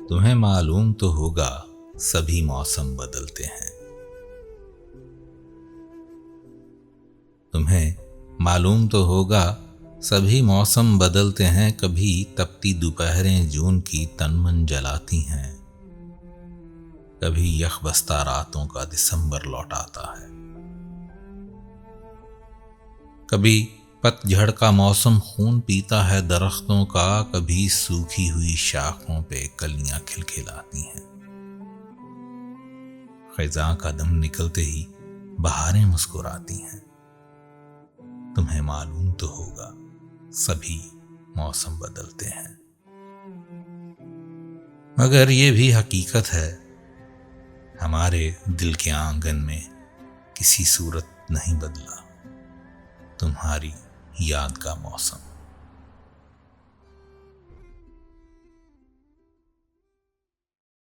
तुम्हें मालूम तो होगा सभी मौसम बदलते हैं। तुम्हें मालूम तो होगा सभी मौसम बदलते हैं। कभी तपती दोपहरें जून की तन मन जलाती हैं, कभी यखबस्ता रातों का दिसंबर लौट आता है। कभी पतझड़ का मौसम खून पीता है दरख्तों का, कभी सूखी हुई शाखों पे कलियां खिलखिलाती हैं। खिज़ां का दम निकलते ही बहारें मुस्कुराती हैं। तुम्हें मालूम तो होगा सभी मौसम बदलते हैं। मगर ये भी हकीकत है, हमारे दिल के आंगन में किसी सूरत नहीं बदला तुम्हारी याद का मौसम।